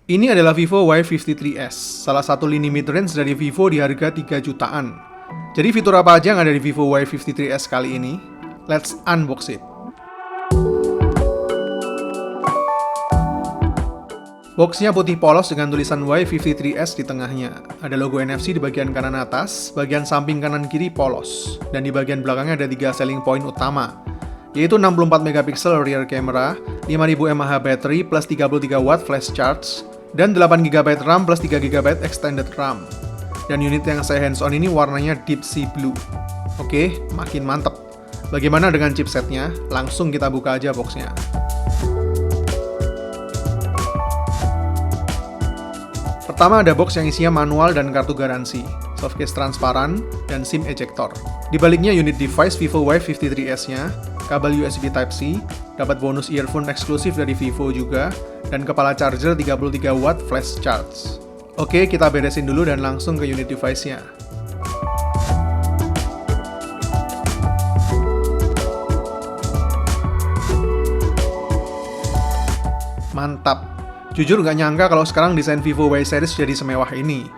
Ini adalah Vivo Y53s, salah satu lini mid-range dari Vivo di harga 3 jutaan. Jadi fitur apa aja yang ada di Vivo Y53s kali ini? Let's unbox it. Boxnya putih polos dengan tulisan Y53s di tengahnya. Ada logo NFC di bagian kanan atas, bagian samping kanan kiri polos. Dan di bagian belakangnya ada 3 selling point utama, yaitu 64 megapiksel rear camera, 5000 mAh battery plus 33 watt flash charge, dan 8 GB RAM plus 3 GB extended RAM. Dan unit yang saya hands-on ini warnanya deep sea blue. Oke, makin mantep. Bagaimana dengan chipsetnya? Langsung kita buka aja boxnya. Pertama ada box yang isinya manual dan kartu garansi, softcase transparan, dan SIM ejector. Di baliknya unit device Vivo Y53s-nya, kabel USB Type-C, dapat bonus earphone eksklusif dari Vivo juga, dan kepala charger 33 watt flash charge. Oke, kita beresin dulu dan langsung ke unit device-nya. Mantap! Jujur nggak nyangka kalau sekarang desain Vivo Y series jadi semewah ini.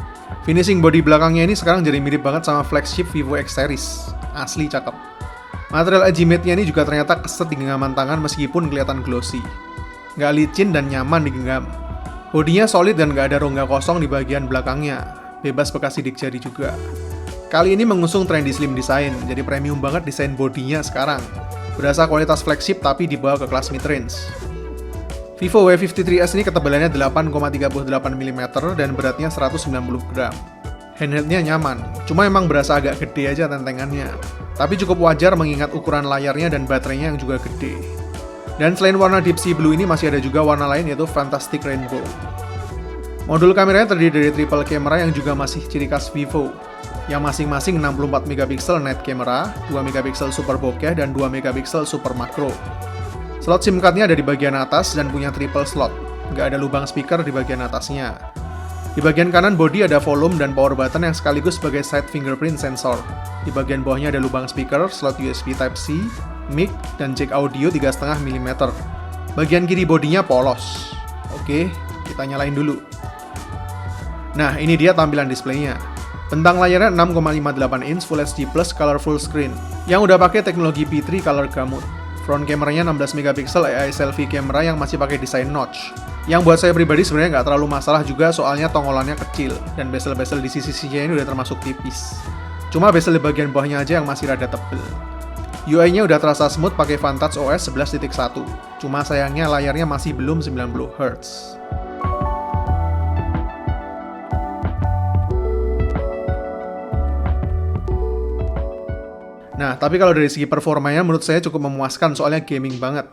Finishing body belakangnya ini sekarang jadi mirip banget sama flagship Vivo X series. Asli cakep. Material Agimate-nya ini juga ternyata keset di genggaman tangan meskipun kelihatan glossy. Nggak licin dan nyaman digenggam. Bodinya solid dan nggak ada rongga kosong di bagian belakangnya. Bebas bekas sidik jari juga. Kali ini mengusung tren di slim design, jadi premium banget desain bodinya sekarang. Berasa kualitas flagship tapi dibawa ke kelas mid-range. Vivo Y53s ini ketebalannya 8,38 mm dan beratnya 190 gram. Handheldnya nyaman, cuma emang berasa agak gede aja tentengannya. Tapi cukup wajar mengingat ukuran layarnya dan baterainya yang juga gede. Dan selain warna deep sea blue ini masih ada juga warna lain yaitu Fantastic Rainbow. Modul kameranya terdiri dari triple camera yang juga masih ciri khas Vivo, yang masing-masing 64 megapiksel net camera, 2 megapiksel super bokeh, dan 2 megapiksel super makro. Slot SIM card-nya ada di bagian atas dan punya triple slot, nggak ada lubang speaker di bagian atasnya. Di bagian kanan bodi ada volume dan power button yang sekaligus sebagai side fingerprint sensor. Di bagian bawahnya ada lubang speaker, slot USB Type-C, mic, dan jack audio 3,5 mm. Bagian kiri bodinya polos. Oke, kita nyalain dulu. Nah, ini dia tampilan displaynya. Bentang layarnya 6,58 inch Full HD Plus Colorful Screen, yang udah pakai teknologi P3 Color Gamut. Front kameranya 16 megapiksel AI selfie camera yang masih pakai desain notch. Yang buat saya pribadi sebenarnya nggak terlalu masalah juga soalnya tongolannya kecil dan bezel-bezel di sisi-sisinya ini udah termasuk tipis. Cuma bezel di bagian bawahnya aja yang masih rada tebel. UI-nya udah terasa smooth pakai Vantage OS 11.1. Cuma sayangnya layarnya masih belum 90 Hz. Nah, tapi kalau dari segi performanya menurut saya cukup memuaskan soalnya gaming banget.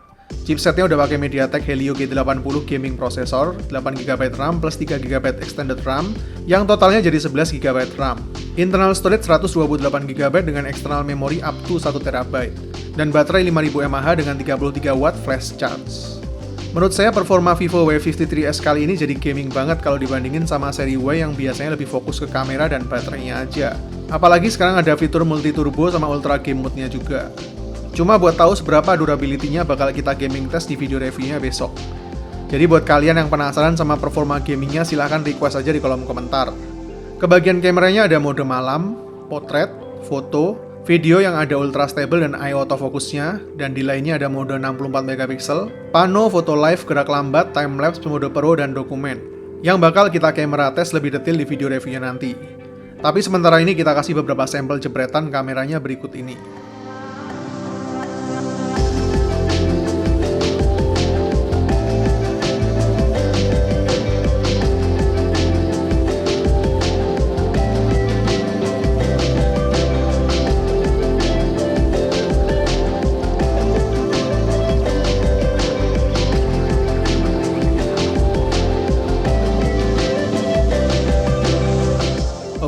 Chipsetnya udah pakai MediaTek Helio G80 gaming processor, 8GB RAM plus 3GB extended RAM, yang totalnya jadi 11GB RAM. Internal storage 128GB dengan external memory up to 1TB, dan baterai 5000 mAh dengan 33 watt flash charge. Menurut saya performa Vivo Y53s kali ini jadi gaming banget kalau dibandingin sama seri Y yang biasanya lebih fokus ke kamera dan baterainya aja. Apalagi sekarang ada fitur multi turbo sama ultra game mode-nya juga. Cuma buat tahu seberapa durability-nya bakal kita gaming test di video reviewnya besok. Jadi buat kalian yang penasaran sama performa gamingnya silahkan request aja di kolom komentar. Ke bagian kameranya ada mode malam, potret, foto, video yang ada ultra stable dan eye autofocus-nya, dan di lainnya ada mode 64 megapiksel, pano, foto live, gerak lambat, time lapse, mode pro, dan dokumen. Yang bakal kita kamera tes lebih detail di video reviewnya nanti. Tapi sementara ini kita kasih beberapa sampel jepretan kameranya berikut ini.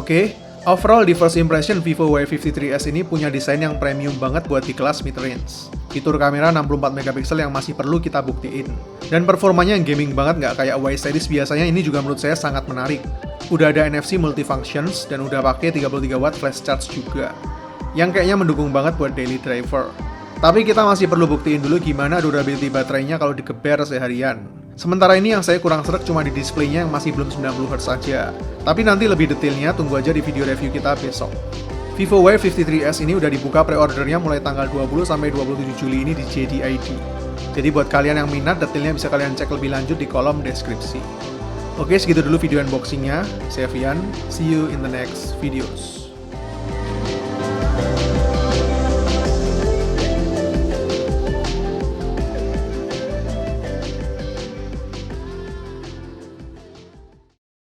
Oke, overall di first impression Vivo Y53s ini punya desain yang premium banget buat di kelas mid-range. Fitur kamera 64 megapiksel yang masih perlu kita buktiin. Dan performanya yang gaming banget nggak kayak Y series biasanya, ini juga menurut saya sangat menarik. Udah ada NFC multifunctions dan udah pakai 33 watt flash charge juga. Yang kayaknya mendukung banget buat daily driver. Tapi kita masih perlu buktiin dulu gimana durability baterainya kalau digeber seharian. Sementara ini yang saya kurang srek cuma di displaynya yang masih belum 90Hz saja. Tapi nanti lebih detailnya tunggu aja di video review kita besok. Vivo Y53s ini udah dibuka pre-ordernya mulai tanggal 20 sampai 27 Juli ini di JD.id. Jadi buat kalian yang minat, detailnya bisa kalian cek lebih lanjut di kolom deskripsi. Oke, segitu dulu video unboxingnya. Saya Vian, see you in the next videos.